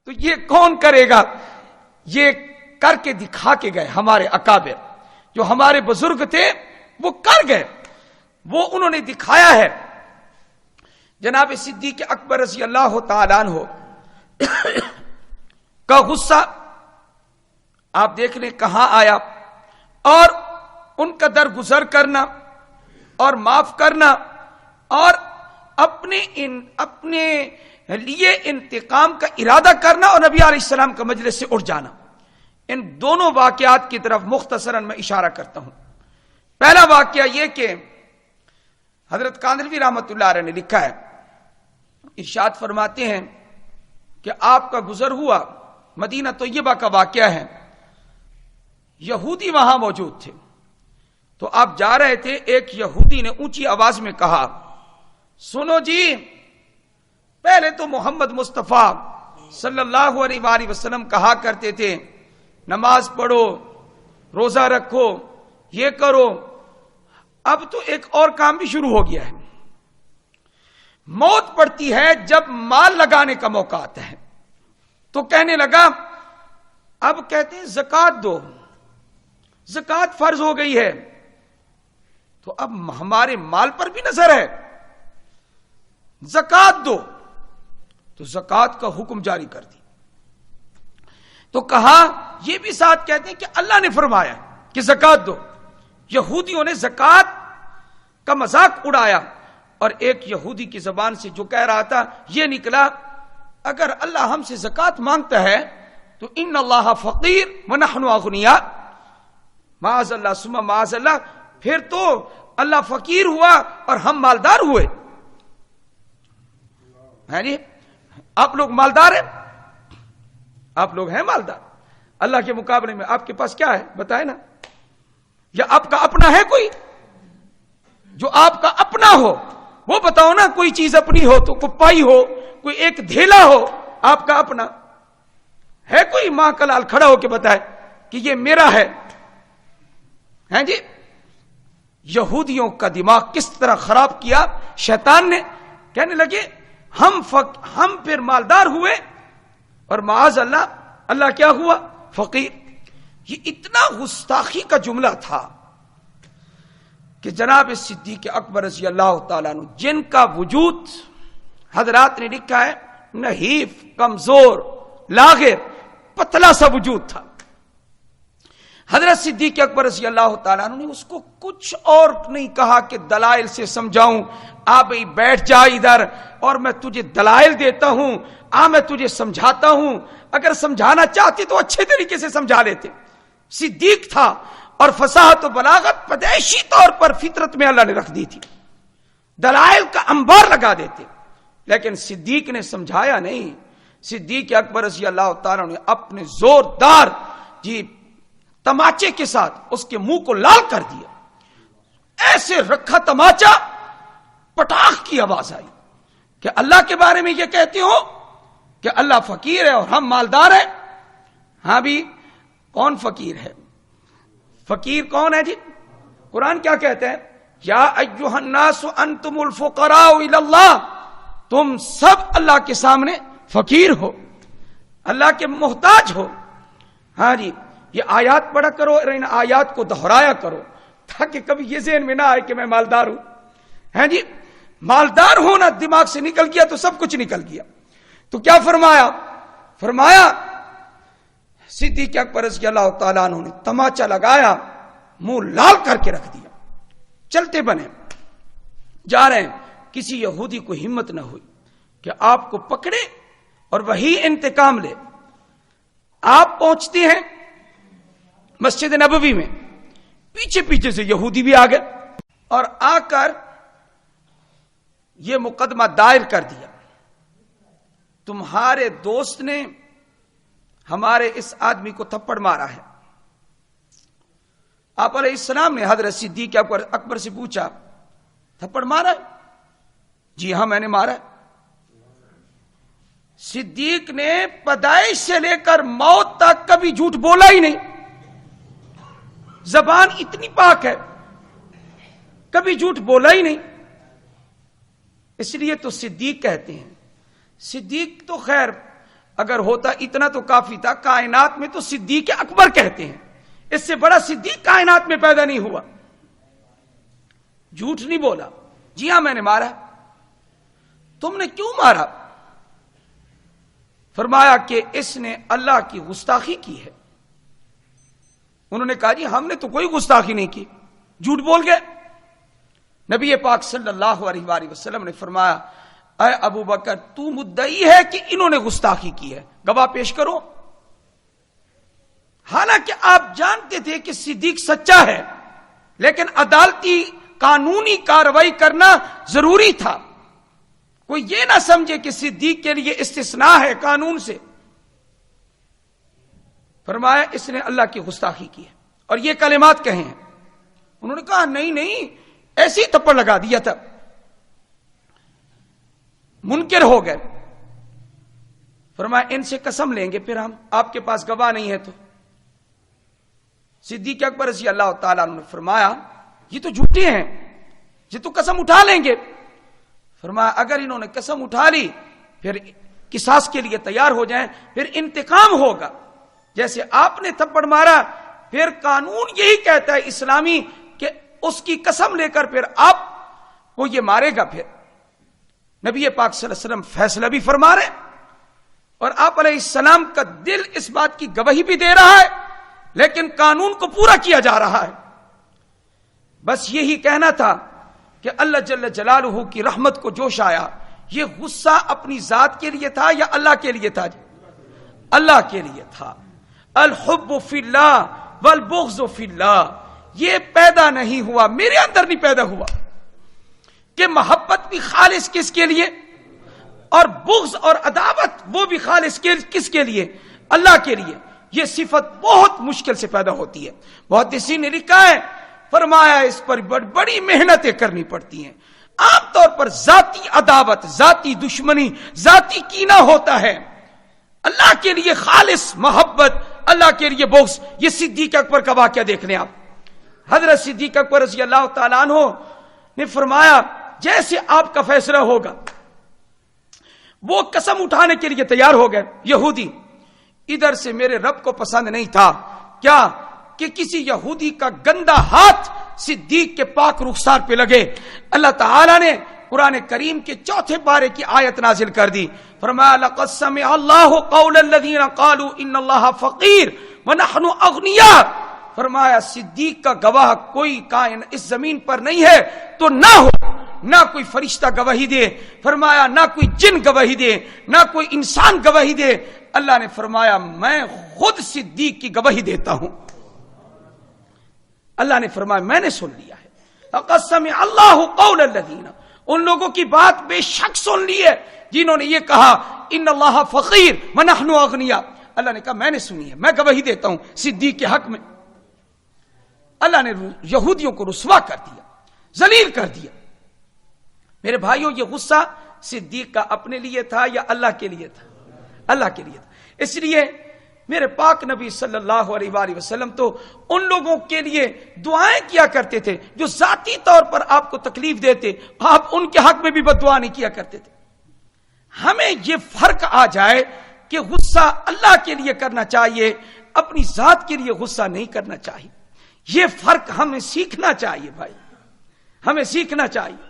تو یہ کون کرے گا؟ یہ کر کے دکھا کے گئے ہمارے اکابر، جو ہمارے بزرگ تھے وہ کر گئے، وہ انہوں نے دکھایا ہے۔ جناب صدیق اکبر رضی اللہ تعالیٰ عنہ کا غصہ آپ دیکھ لیں کہاں آیا، اور ان کا درگزر کرنا اور معاف کرنا اور اپنے لیے انتقام کا ارادہ کرنا اور نبی علیہ السلام کا مجلس سے اٹھ جانا، ان دونوں واقعات کی طرف مختصراً میں اشارہ کرتا ہوں۔ پہلا واقعہ یہ کہ حضرت کاندھلوی رحمۃ اللہ علیہ نے لکھا ہے، ارشاد فرماتے ہیں کہ آپ کا گزر ہوا، مدینہ طیبہ کا واقعہ ہے، یہودی وہاں موجود تھے، تو آپ جا رہے تھے، ایک یہودی نے اونچی آواز میں کہا، سنو جی، پہلے تو محمد مصطفیٰ صلی اللہ علیہ وآلہ وسلم کہا کرتے تھے نماز پڑھو، روزہ رکھو، یہ کرو، اب تو ایک اور کام بھی شروع ہو گیا ہے، موت پڑتی ہے جب مال لگانے کا موقع آتا ہے، تو کہنے لگا اب کہتے ہیں زکوٰۃ دو، زکوٰۃ فرض ہو گئی ہے، تو اب ہمارے مال پر بھی نظر ہے، زکوٰۃ دو، تو زکوٰۃ کا حکم جاری کر دی۔ تو کہا یہ بھی ساتھ کہتے ہیں کہ اللہ نے فرمایا کہ زکوٰۃ دو۔ یہودیوں نے زکوٰۃ کا مذاق اڑایا، اور ایک یہودی کی زبان سے جو کہہ رہا تھا یہ نکلا، اگر اللہ ہم سے زکوٰۃ مانگتا ہے تو ان اللہ فقیر ونحن اغنیاء، معاذ اللہ ثم معاذ اللہ، پھر تو اللہ فقیر ہوا اور ہم مالدار ہوئے۔ جی آپ لوگ مالدار ہیں، آپ لوگ ہیں مالدار، اللہ کے مقابلے میں آپ کے پاس کیا ہے بتائے نا؟ یا آپ کا اپنا ہے کوئی جو آپ کا اپنا ہو؟ وہ بتاؤ نا، کوئی چیز اپنی ہو تو کوئی پائی ہو، کوئی ایک دھیلا ہو آپ کا اپنا ہے؟ کوئی ماں کا لال کھڑا ہو کے بتائے کہ یہ میرا ہے؟ ہیں جی، یہودیوں کا دماغ کس طرح خراب کیا شیطان نے، کہنے لگے ہم پھر مالدار ہوئے اور معاذ اللہ اللہ کیا ہوا؟ فقیر۔ یہ اتنا گستاخی کا جملہ تھا کہ جناب صدیق اکبر رضی اللہ تعالیٰ عنہ، جن کا وجود حضرات نے لکھا ہے نحیف، کمزور، لاغر، پتلا سا وجود تھا، حضرت صدیق اکبر رضی اللہ تعالیٰ عنہ نے اس کو کچھ اور نہیں کہا کہ دلائل سے سمجھاؤں، آپ بیٹھ جا ادھر اور میں تجھے دلائل دیتا ہوں، میں تجھے سمجھاتا ہوں۔ اگر سمجھانا چاہتے تو اچھے طریقے سے سمجھا لیتے، صدیق تھا، اور فصاحت و بلاغت پیدائشی طور پر فطرت میں اللہ نے رکھ دی تھی، دلائل کا انبار لگا دیتے، لیکن صدیق نے سمجھایا نہیں۔ صدیق اکبر رضی اللہ تعالیٰ نے اپنے زوردار تماچے کے ساتھ اس کے منہ کو لال کر دیا، ایسے رکھا تماچا، پٹاخ کی آواز آئی کہ اللہ کے بارے میں یہ کہتے ہو کہ اللہ فقیر ہے اور ہم مالدار ہیں؟ ہاں بھی کون فقیر ہے؟ فقیر کون ہے جی؟ قرآن کیا کہتے ہیں؟ یا ایھا الناس انتم الفقراء الی اللہ، تم سب اللہ کے سامنے فقیر ہو، اللہ کے محتاج ہو۔ ہاں جی، یہ آیات پڑھا کرو اور ان آیات کو دہرایا کرو تاکہ کبھی یہ ذہن میں نہ آئے کہ میں مالدار ہوں۔ ہیں جی، مالدار ہونا دماغ سے نکل گیا تو سب کچھ نکل گیا۔ تو کیا فرمایا صدیق اکبر رضی اللہ تعالیٰ عنہ نے تماچا لگایا، منہ لال کر کے رکھ دیا، چلتے بنے جا رہے ہیں۔ کسی یہودی کو ہمت نہ ہوئی کہ آپ کو پکڑے اور وہی انتقام لے۔ آپ پہنچتے ہیں مسجد نبوی میں، پیچھے پیچھے سے یہودی بھی آ گئے اور آ کر یہ مقدمہ دائر کر دیا، تمہارے دوست نے ہمارے اس آدمی کو تھپڑ مارا ہے۔ آپ علیہ السلام نے حضرت صدیق اکبر سے پوچھا تھپڑ مارا ہے؟ جی ہاں میں نے مارا ہے۔ صدیق نے پیدائش سے لے کر موت تک کبھی جھوٹ بولا ہی نہیں، زبان اتنی پاک ہے، کبھی جھوٹ بولا ہی نہیں۔ اس لیے تو صدیق کہتے ہیں۔ صدیق تو خیر اگر ہوتا اتنا تو کافی تھا. کائنات میں تو صدیق اکبر کہتے ہیں, اس سے بڑا صدیق کائنات میں پیدا نہیں ہوا. جھوٹ نہیں بولا. جی ہاں میں نے مارا. تم نے کیوں مارا؟ فرمایا کہ اس نے اللہ کی گستاخی کی ہے. انہوں نے کہا جی ہم نے تو کوئی گستاخی نہیں کی. جھوٹ بول گئے. نبی پاک صلی اللہ علیہ وآلہ وسلم نے فرمایا اے ابو بکر تو مدعی ہے کہ انہوں نے گستاخی کی ہے, گواہ پیش کرو. حالانکہ آپ جانتے تھے کہ صدیق سچا ہے, لیکن عدالتی قانونی کارروائی کرنا ضروری تھا. کوئی یہ نہ سمجھے کہ صدیق کے لیے استثناء ہے قانون سے. فرمایا اس نے اللہ کی گستاخی کی ہے اور یہ کلمات کہے ہیں. انہوں نے کہا نہیں ایسی تھپڑ لگا دیا تھا. منکر ہو گئے. فرمایا ان سے قسم لیں گے پھر ہم, آپ کے پاس گواہ نہیں ہے تو. صدیق اکبر رضی اللہ تعالیٰ عنہ نے فرمایا یہ تو جھوٹے ہیں, یہ تو قسم اٹھا لیں گے. فرمایا اگر انہوں نے قسم اٹھا لی پھر قصاص کے لیے تیار ہو جائیں, پھر انتقام ہوگا. جیسے آپ نے تھپڑ مارا, پھر قانون یہی کہتا ہے اسلامی کہ اس کی قسم لے کر پھر آپ کو یہ مارے گا. پھر نبی پاک صلی اللہ علیہ وسلم فیصلہ بھی فرما رہے اور آپ علیہ السلام کا دل اس بات کی گواہی بھی دے رہا ہے, لیکن قانون کو پورا کیا جا رہا ہے. بس یہی کہنا تھا کہ اللہ جل جلالہ کی رحمت کو جوش آیا. یہ غصہ اپنی ذات کے لیے تھا یا اللہ کے لیے تھا؟ اللہ کے لیے تھا. الحب فی اللہ والبغض فی اللہ. یہ پیدا نہیں ہوا, میرے اندر نہیں پیدا ہوا کہ محبت بھی خالص کس کے لیے اور بغض اور عداوت وہ بھی خالص کس کے لیے؟ اللہ کے لیے. یہ صفت بہت مشکل سے پیدا ہوتی ہے. محدثین نے لکھا ہے, فرمایا اس پر بڑی محنتیں کرنی پڑتی ہیں. عام طور پر ذاتی عداوت, ذاتی دشمنی, ذاتی کینہ ہوتا ہے. اللہ کے لیے خالص محبت, اللہ کے لیے بغض. یہ صدیق اکبر کا واقعہ دیکھ لیں آپ. حضرت صدیق اکبر رضی اللہ تعالیٰ عنہ نے فرمایا جیسے آپ کا فیصلہ ہوگا. وہ قسم اٹھانے کے لیے تیار ہو گئے. یہودی ادھر سے میرے رب کو پسند نہیں تھا کیا کہ کسی یہودی کا گندا ہاتھ صدیق کے پاک رخسار پہ لگے. اللہ تعالیٰ نے قرآن کریم کے 4 پارے کی آیت نازل کر دی. فرمایا لقد سمع اللہ قول الذین قالوا ان اللہ فقیر ونحن اغنیاء. فرمایا صدیق کا گواہ کوئی کائن اس زمین پر نہیں ہے تو نہ ہو, نہ کوئی فرشتہ گواہی دے. فرمایا نہ کوئی جن گواہی دے, نہ کوئی انسان گواہی دے. اللہ نے فرمایا میں خود صدیق کی گواہی دیتا ہوں. اللہ نے فرمایا میں نے سن لیا ہے. لقد سمع اللہ قول الذین, ان لوگوں کی بات بے شک سن لی ہے جنہوں نے یہ کہا ان اللہ فقیر ونحن اغنیاء. اللہ نے کہا میں نے سنی ہے, میں گواہی دیتا ہوں صدیق کے حق میں. اللہ نے یہودیوں کو رسوا کر دیا, ذلیل کر دیا. میرے بھائیوں یہ غصہ صدیق کا اپنے لیے تھا یا اللہ کے لیے تھا؟ اللہ کے لیے تھا. اس لیے میرے پاک نبی صلی اللہ علیہ وآلہ وسلم تو ان لوگوں کے لیے دعائیں کیا کرتے تھے جو ذاتی طور پر آپ کو تکلیف دیتے, آپ ان کے حق میں بھی بد دعا نہیں کیا کرتے تھے. ہمیں یہ فرق آ جائے کہ غصہ اللہ کے لیے کرنا چاہیے, اپنی ذات کے لیے غصہ نہیں کرنا چاہیے. یہ فرق ہمیں سیکھنا چاہیے بھائی, ہمیں سیکھنا چاہیے.